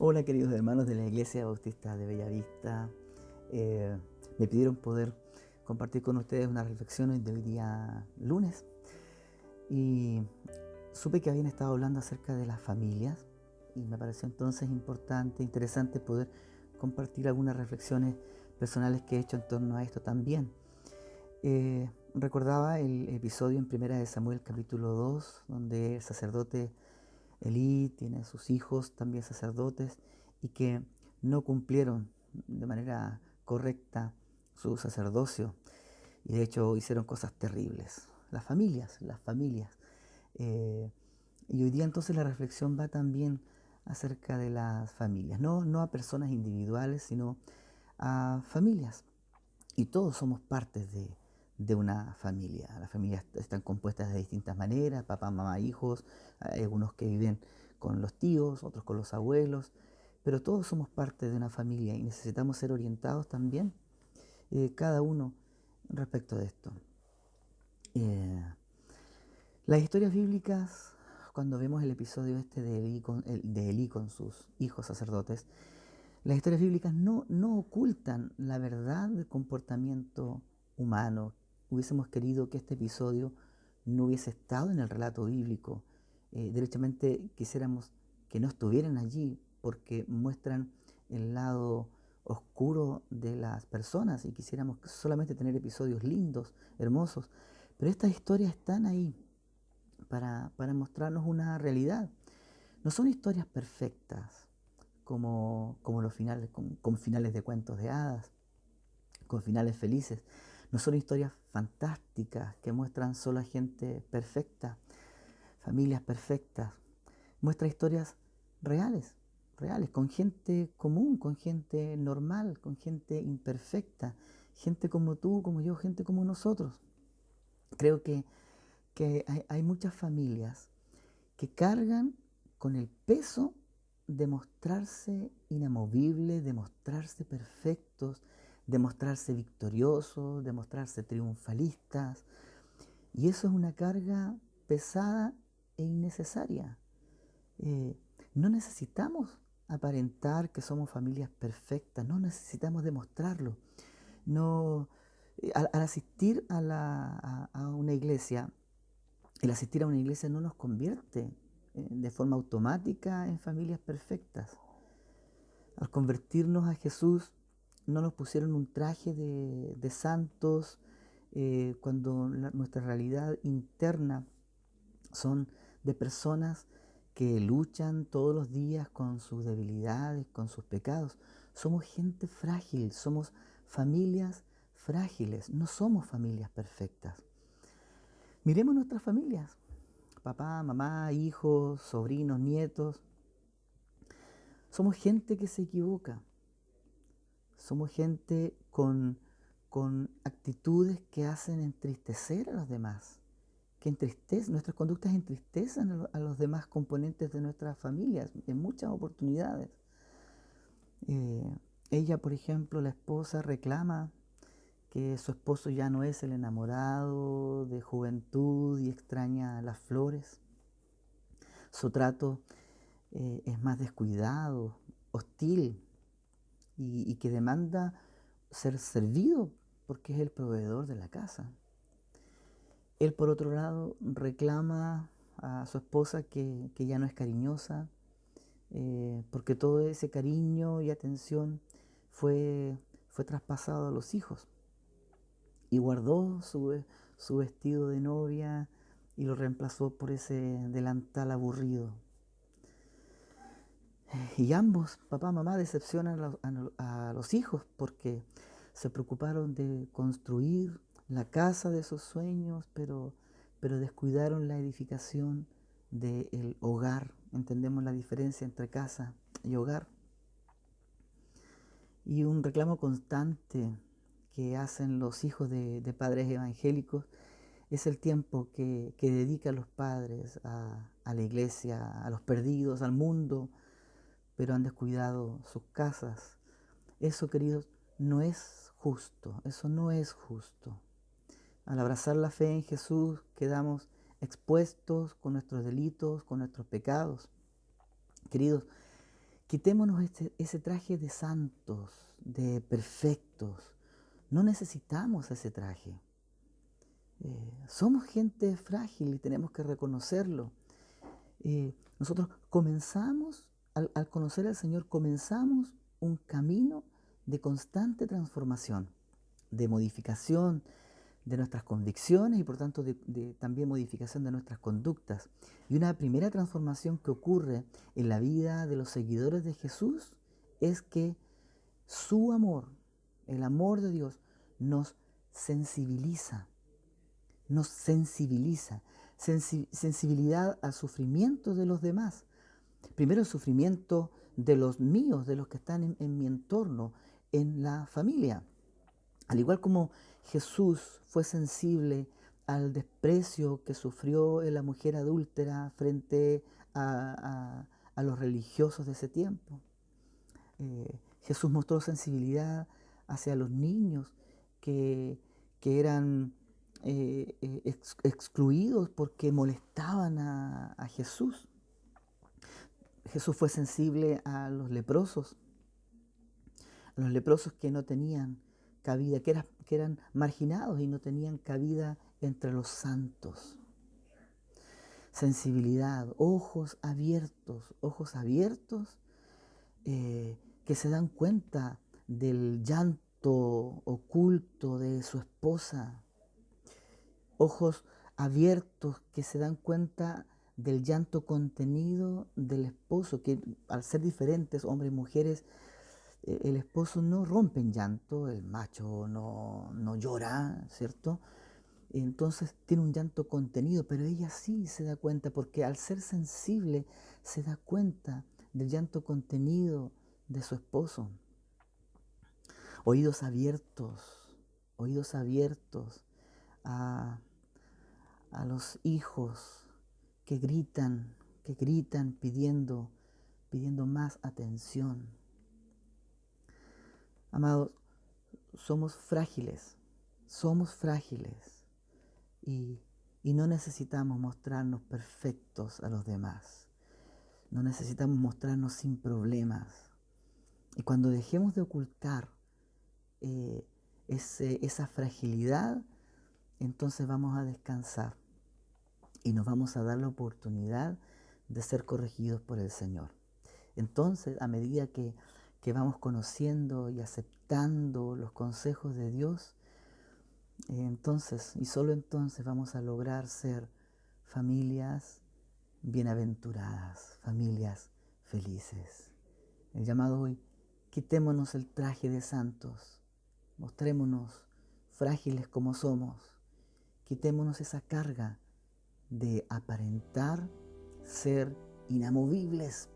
Hola queridos hermanos de la Iglesia Bautista de Bellavista. Eh, Me pidieron poder compartir con ustedes unas reflexiones de hoy día lunes y supe que habían estado hablando acerca de las familias y me pareció entonces importante, interesante poder compartir algunas reflexiones personales que he hecho en torno a esto también. Recordaba el episodio en Primera de Samuel capítulo 2 donde el sacerdote Elí tiene sus hijos también sacerdotes y que no cumplieron de manera correcta su sacerdocio y de hecho hicieron cosas terribles. Las familias. Eh, y hoy día entonces la reflexión va también acerca de las familias, no a personas individuales, sino a familias. Y todos somos partes de una familia. Las familias están compuestas de distintas maneras, papá, mamá, hijos, hay algunos que viven con los tíos, otros con los abuelos, pero todos somos parte de una familia y necesitamos ser orientados también, cada uno respecto de esto. Eh, las historias bíblicas, cuando vemos el episodio este de Elí con sus hijos sacerdotes, las historias bíblicas no ocultan la verdad del comportamiento humano. Hubiésemos querido que este episodio no hubiese estado en el relato bíblico. Derechamente quisiéramos que no estuvieran allí porque muestran el lado oscuro de las personas y quisiéramos solamente tener episodios lindos, hermosos. Pero estas historias están ahí para mostrarnos una realidad. No son historias perfectas, como los finales, con finales de cuentos de hadas, con finales felices. No son historias fantásticas que muestran solo a gente perfecta, familias perfectas. Muestra historias reales, reales, con gente común, con gente normal, con gente imperfecta, gente como tú, como yo, gente como nosotros. Creo que hay muchas familias que cargan con el peso de mostrarse inamovibles, de mostrarse perfectos, de mostrarse victoriosos, de mostrarse triunfalistas. Y eso es una carga pesada e innecesaria. No necesitamos aparentar que somos familias perfectas, no necesitamos demostrarlo. No, al asistir a una iglesia, el asistir a una iglesia no nos convierte de forma automática en familias perfectas. Al convertirnos a Jesús, no nos pusieron un traje de santos cuando nuestra realidad interna son de personas que luchan todos los días con sus debilidades, con sus pecados. Somos gente frágil, somos familias frágiles, no somos familias perfectas. Miremos nuestras familias, papá, mamá, hijos, sobrinos, nietos. Somos gente que se equivoca. Somos gente con actitudes que hacen entristecer a los demás, que entristecen, nuestras conductas entristecen a los demás componentes de nuestras familias en muchas oportunidades. Eh, Ella, por ejemplo, la esposa, reclama que su esposo ya no es el enamorado de juventud y extraña las flores. Su trato es más descuidado, hostil y que demanda ser servido porque es el proveedor de la casa. Él, por otro lado, reclama a su esposa que ya no es cariñosa, porque todo ese cariño y atención fue traspasado a los hijos. Y guardó su vestido de novia y lo reemplazó por ese delantal aburrido. Y ambos, papá y mamá, decepcionan a los hijos porque se preocuparon de construir la casa de sus sueños, pero descuidaron la edificación del hogar. Entendemos la diferencia entre casa y hogar. Y un reclamo constante que hacen los hijos de padres evangélicos es el tiempo que dedican los padres a la iglesia, a los perdidos, al mundo, pero han descuidado sus casas. Eso, queridos, no es justo, eso no es justo. Al abrazar la fe en Jesús quedamos expuestos con nuestros delitos, con nuestros pecados. Queridos, Quitémonos ese traje de santos, de perfectos. No necesitamos ese traje. Somos gente frágil y tenemos que reconocerlo. Nosotros comenzamos, al conocer al Señor, comenzamos un camino de constante transformación, de modificación de nuestras convicciones y por tanto de también modificación de nuestras conductas. Y una primera transformación que ocurre en la vida de los seguidores de Jesús es que su amor, el amor de Dios, nos sensibiliza, sensibilidad al sufrimiento de los demás. Primero el sufrimiento de los míos, de los que están en mi entorno, en la familia. Al igual como Jesús fue sensible al desprecio que sufrió la mujer adúltera frente a los religiosos de ese tiempo. Jesús mostró sensibilidad hacia los niños que eran excluidos porque molestaban a Jesús. Jesús fue sensible a los leprosos que no tenían cabida, que eran marginados y no tenían cabida entre los santos. Sensibilidad, ojos abiertos, que se dan cuenta del llanto oculto de su esposa. Ojos abiertos que se dan cuenta del llanto contenido del esposo, que al ser diferentes, hombres y mujeres, el esposo no rompe en llanto, el macho no llora, ¿cierto? Entonces tiene un llanto contenido, pero ella sí se da cuenta, porque al ser sensible se da cuenta del llanto contenido de su esposo. Oídos abiertos a los hijos que gritan pidiendo más atención. Amados, somos frágiles y no necesitamos mostrarnos perfectos a los demás. No necesitamos mostrarnos sin problemas. Y cuando dejemos de ocultar esa fragilidad, entonces vamos a descansar y nos vamos a dar la oportunidad de ser corregidos por el Señor. Entonces, a medida que vamos conociendo y aceptando los consejos de Dios, entonces y solo entonces vamos a lograr ser familias bienaventuradas, familias felices. El llamado hoy: quitémonos el traje de santos, mostrémonos frágiles como somos, quitémonos esa carga de aparentar ser inamovibles,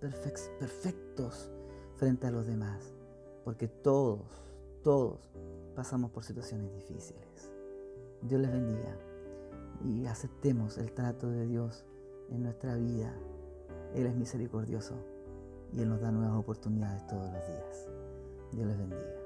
perfectos frente a los demás, porque todos pasamos por situaciones difíciles. Dios les bendiga y aceptemos el trato de Dios en nuestra vida. Él es misericordioso y Él nos da nuevas oportunidades todos los días. Dios les bendiga.